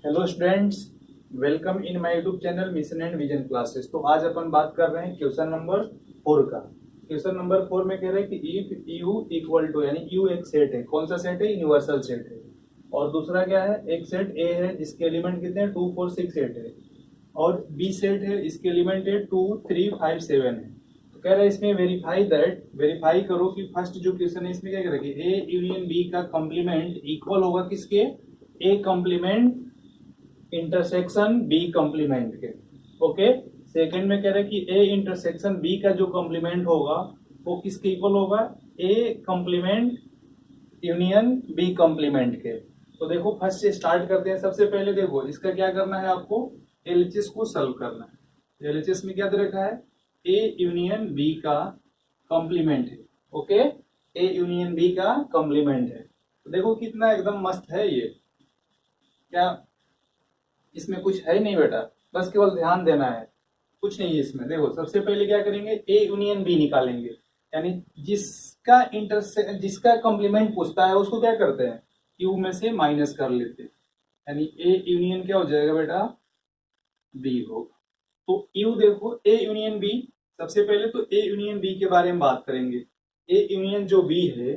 Hello students, welcome in my YouTube channel mission and vision classes. तो आज अपन बात कर रहे हैं क्वेश्चन नंबर 4 का। क्वेश्चन नंबर 4 में कह रहे हैं कि इफ यू इक्वल टू, यानी यू एक सेट है। कौन सा सेट है? यूनिवर्सल सेट है। और दूसरा क्या है? एक सेट ए है जिसके एलिमेंट कितने हैं? 2 4 6 8 है। और बी सेट है, इसके एलिमेंट है 2 3 5 7 है। तो कह रहे हैं इसमें वेरीफाई करो कि फर्स्ट जो क्वेश्चन है इसमें क्या कह रहा है कि ए यूनियन बी का कॉम्प्लीमेंट इक्वल होगा किसके? A complement intersection B complement के। ओके। सेकंड में कह रहे हैं कि ए इंटरसेक्शन बी का जो कॉम्प्लीमेंट होगा वो किसके इक्वल होगा? A complement union B complement के। तो देखो फर्स्ट से स्टार्ट करते हैं। सबसे पहले देखो इसका क्या करना है, आपको एलएचएस को सॉल्व करना है। एलएचएस में क्या दे रखा है? ए यूनियन बी का कॉम्प्लीमेंट है। ओके, ए यूनियन बी का कॉम्प्लीमेंट है। तो देखो कितना एकदम मस्त है ये। क्या इसमें कुछ है ही नहीं बेटा, बस केवल ध्यान देना है, कुछ नहीं है इसमें। देखो सबसे पहले क्या करेंगे, ए यूनियन बी निकालेंगे। यानी जिसका कॉम्प्लीमेंट पूछता है उसको क्या करते हैं? यू में से माइनस कर लेते हैं। यानी ए यूनियन क्या हो जाएगा बेटा? बी होगा। तो यू देखो ए यूनियन बी। सबसे पहले तो ए यूनियन बी के बारे में बात करेंगे। ए यूनियन जो बी है,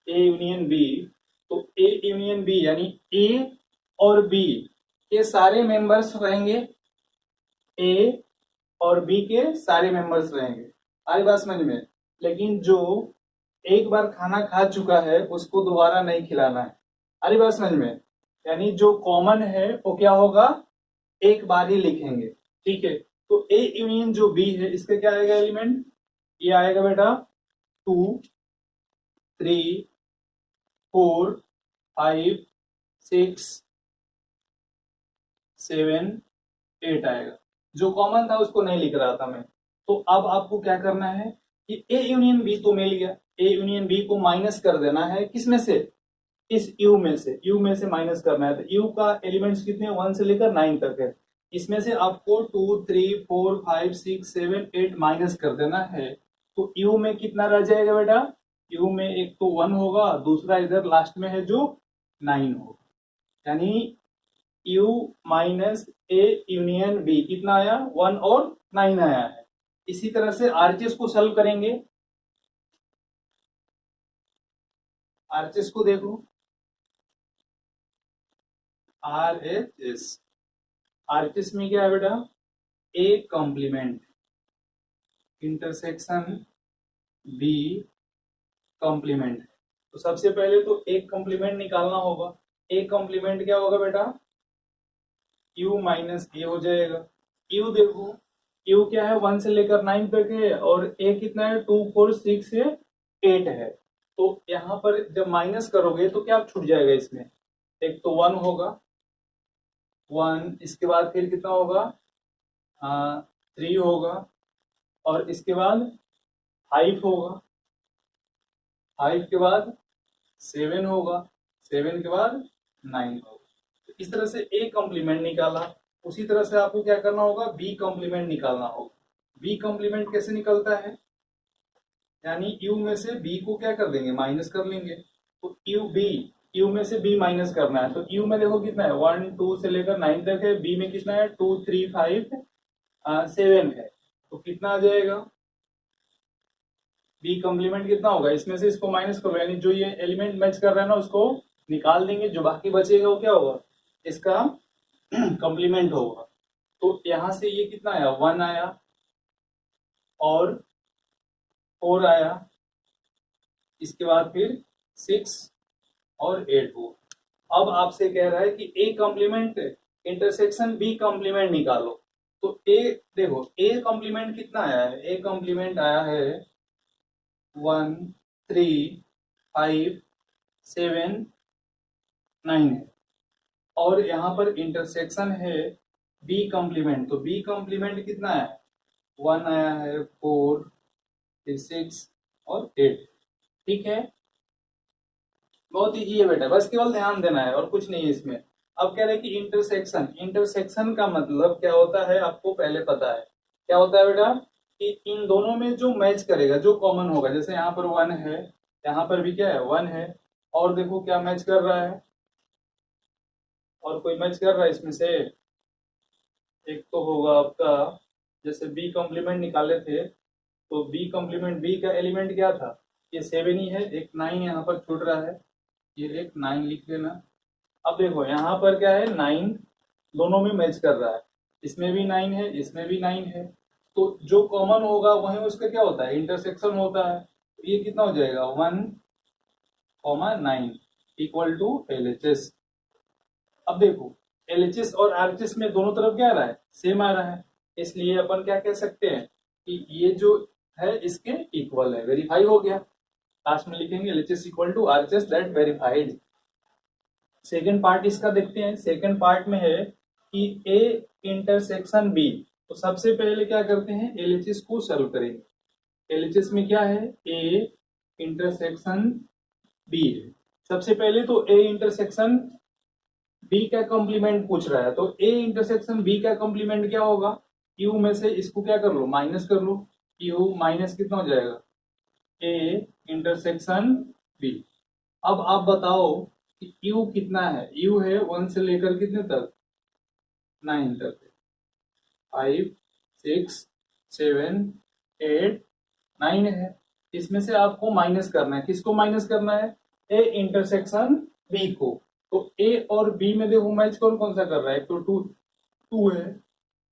ए यूनियन बी, तो ए यूनियन बी यानी ए और बी के सारे मेंबर्स रहेंगे। ए और बी के सारे मेंबर्स रहेंगे। आई बात समझ में? लेकिन जो एक बार खाना खा चुका है उसको दोबारा नहीं खिलाना है। अरे बात समझ में? यानी जो कॉमन है वो क्या होगा? एक बार ही लिखेंगे। ठीक है। तो ए यूनियन जो बी है इसका क्या आएगा एलिमेंट? ये आएगा बेटा 2 3 4 5 6 7 8 आएगा। जो कॉमन था उसको नहीं लिख रहा था मैं। तो अब आपको क्या करना है कि ए यूनियन बी तो मिल गया, ए यूनियन बी को माइनस कर देना है। किसमें से? इस यू में से। यू में से माइनस करना है। तो यू का एलिमेंट्स कितने? 1 से लेकर 9 तक है। इसमें से आपको 2 3 4 5 6 7 8 माइनस कर देना है। तो यू में कितना रह जाएगा बेटा? यू में एक तो 1 होगा, दूसरा इधर लास्ट में है जो 9 होगा। यानी U minus A union B कितना आया? 1 और 9 आया है। इसी तरह से आरएचएस को सॉल्व करेंगे। आरएचएस को देखो, आरएचएस आरएचएस में क्या है बेटा? A complement intersection B complement. तो सबसे पहले तो एक कॉम्प्लीमेंट निकालना होगा। ए कॉम्प्लीमेंट क्या होगा बेटा? यू माइनस ए हो जाएगा। यू देखो, यू क्या है? 1 से लेकर 9 तक है और ए कितना है? 2 4 6 से 8 है। तो यहाँ पर जब माइनस करोगे तो क्या छूट जाएगा इसमें? एक तो 1 होगा, 1। इसके बाद फिर कितना होगा? 3 होगा। और इसके बाद 5 होगा, 5 के बाद 7 होगा, 7 के बाद 9 होगा। तो इस तरह से ए कॉम्प्लीमेंट निकाला। उसी तरह से आपको क्या करना होगा? बी कॉम्प्लीमेंट निकालना होगा। बी कॉम्प्लीमेंट कैसे निकलता है? यानी यू में से बी को क्या कर देंगे? माइनस कर लेंगे। तो यू में से बी माइनस करना है। तो यू में देखो कितना है? 1 2 से लेकर 9 तक है। बी में कितना है? 2 3 5 7 है। तो कितना आ जाएगा? बी कॉम्प्लीमेंट कितना होगा? इसमें से इसको माइनस करो, यानी जो ये एलिमेंट मैच कर रहा है ना उसको निकाल देंगे। जो बाकी बचेगा वो क्या होगा? इसका कॉम्प्लीमेंट होगा। तो यहां से ये कितना आया? 1 आया और 4 आया। इसके बाद फिर 6 और 8 हो। अब आपसे कह रहा है कि A complement intersection B complement निकालो। तो ए देखो, ए कॉम्प्लीमेंट कितना आया है? ए कॉम्प्लीमेंट आया है 1 3 5 7 9 है। और यहाँ पर इंटरसेक्शन है बी कॉम्प्लीमेंट। तो बी कॉम्प्लीमेंट कितना है? 1 आया है, 4 फिर 6 और 8। ठीक है, बहुत इजी है बेटा, बस केवल ध्यान देना है और कुछ नहीं है इसमें। अब कह रहे हैं कि इंटरसेक्शन, इंटरसेक्शन का मतलब क्या होता है आपको पहले पता है। क्या होता है बेटा? कि इन दोनों में जो मैच करेगा, जो कॉमन होगा। जैसे यहाँ पर 1 है, यहाँ पर भी क्या है? 1 है। और देखो क्या मैच कर रहा है? और कोई मैच कर रहा है इसमें से? एक तो होगा आपका, जैसे बी कॉम्प्लीमेंट निकाले थे, तो बी कॉम्प्लीमेंट बी का एलिमेंट क्या था? ये 7 ही है, एक 9 यहाँ पर छूट रहा है, ये एक 9 लिख देना। अब देखो यहाँ पर क्या है, 9 दोनों में मैच कर रहा है, इसमें भी 9 है, इसमें भी 9 है, तो जो कॉमन होगा वहीं उसका क्या होता है, इंटरसेक्शन होता है। तो ये कितना हो जाएगा, 1,9 इक्वल टू LHS। अब देखो LHS और RHS में दोनों तरफ क्या आ रहा है, सेम आ रहा है, इसलिए अपन क्या कह सकते हैं कि ये जो है इसके इक्वल है, वेरीफाई हो गया। लास्ट में लिखेंगे LHS equal to RHS that verified. Second part इसका देखते हैं। सेकेंड पार्ट में है कि A इंटरसेक्शन B, तो सबसे पहले क्या करते हैं, LHS को सॉल्व करेंगे। LHS में क्या है, A इंटरसेक्शन B है। सबसे पहले तो A इंटरसेक्शन B का कॉम्प्लीमेंट पूछ रहा है, तो A इंटरसेक्शन B का कॉम्प्लीमेंट क्या होगा, Q में से इसको क्या कर लो, माइनस कर लो। Q माइनस कितना हो जाएगा, A इंटरसेक्शन B। अब आप बताओ कि Q कितना है, U है 1 से लेकर कितने तक, 9 तक, 5 6 7 8 9 है। इसमें से आपको माइनस करना है, किसको माइनस करना है, A इंटरसेक्शन B को। तो A और B में देखो मैच कौन कौन सा कर रहा है, तो 2 है,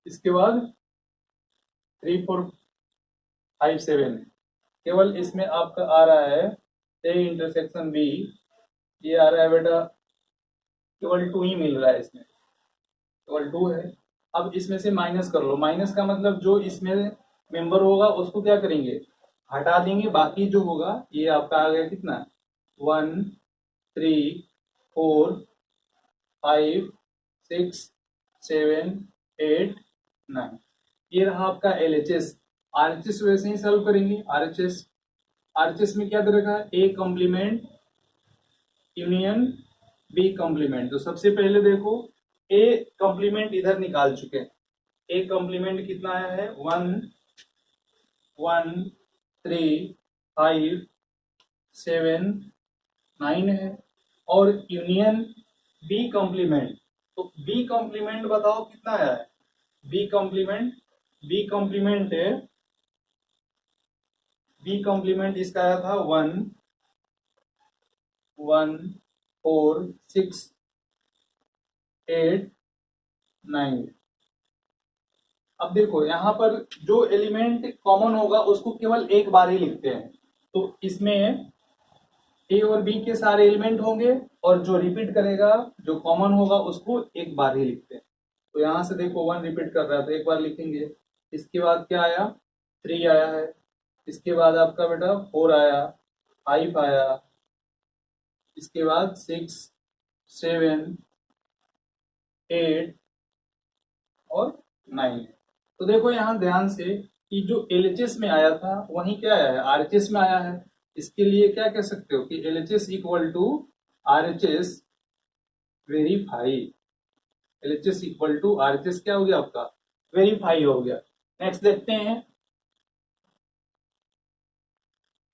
इसके बाद 3 4 5 7 है। केवल इसमें आपका आ रहा है A इंटरसेक्शन B, ये आ रहा है बेटा केवल 2 ही मिल रहा है, इसमें केवल 2 है। अब इसमें से माइनस कर लो, माइनस का मतलब जो इसमें मेंबर होगा उसको क्या करेंगे, हटा देंगे, बाकी जो होगा ये आपका आ गया कितना, 1 3 4 5 6 7 8 9। ये रहा आपका LHS। RHS वैसे ही सॉल्व करेंगे। RHS में क्या दे रखा है, A complement union B complement. तो सबसे पहले देखो A कॉम्प्लीमेंट इधर निकाल चुके हैं। A कॉम्प्लीमेंट कितना आया है, 1 1 3 5 7 9 है, और यूनियन B कॉम्प्लीमेंट, तो B कॉम्प्लीमेंट बताओ कितना आया है, B कॉम्प्लीमेंट इसका आया था 1 1 4 6 8 9। अब देखो यहाँ पर जो एलिमेंट कॉमन होगा उसको केवल एक बार ही लिखते हैं, तो इसमें A और B के सारे एलिमेंट होंगे, और जो रिपीट करेगा जो कॉमन होगा उसको एक बार ही लिखते हैं। तो यहाँ से देखो 1 रिपीट कर रहा है तो एक बार लिखेंगे, इसके बाद क्या आया, 3 आया है, इसके बाद आपका बेटा 4 आया, 5 आया, इसके बाद 6 7 8 और 9। तो देखो यहाँ ध्यान से कि जो LHS में आया था वही क्या आया है, RHS में आया है। इसके लिए क्या कह सकते हो कि LHS equal to RHS verify. LHS equal to RHS क्या हो गया आपका, वेरीफाई हो गया। नेक्स्ट देखते हैं